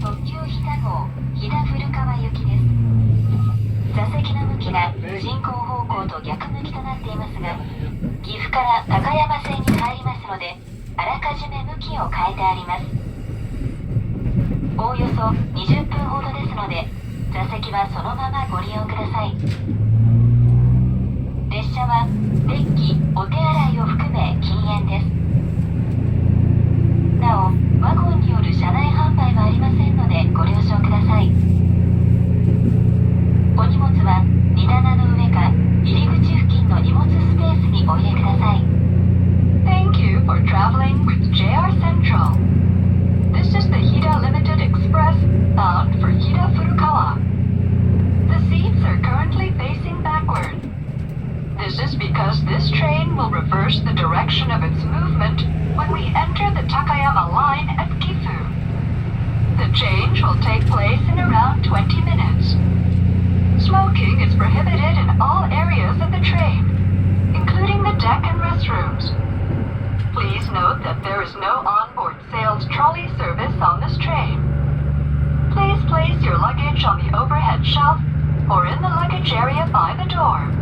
特急飛騨号飛騨古川行きです。座席の向きが進行方向と逆向きとなっていますが、岐阜から高山線に入りますので、あらかじめ向きを変えてあります。おおよそ20分ほどですので、座席はそのままご利用ください。列車はデッキ、お手洗いを含め禁煙です。なお、ワゴンによる車内販売はありませんのでご了承ください。お荷物は荷棚の上か入り口付近の荷物スペースにお入れください。Thank you for traveling with JR Central. This is the Hida Limited Express bound for Hida Furukawa. The seats are currently facing backward. This is because this train will reverse the direction of its movement when we enter the Takayama line at Gifu. The change will take place in around 20 minutes. Smoking is prohibited in all areas of the train, including the deck and restrooms. Please note that there is no onboard sales trolley service on this train. Please place your luggage on the overhead shelf or in the luggage area by the door.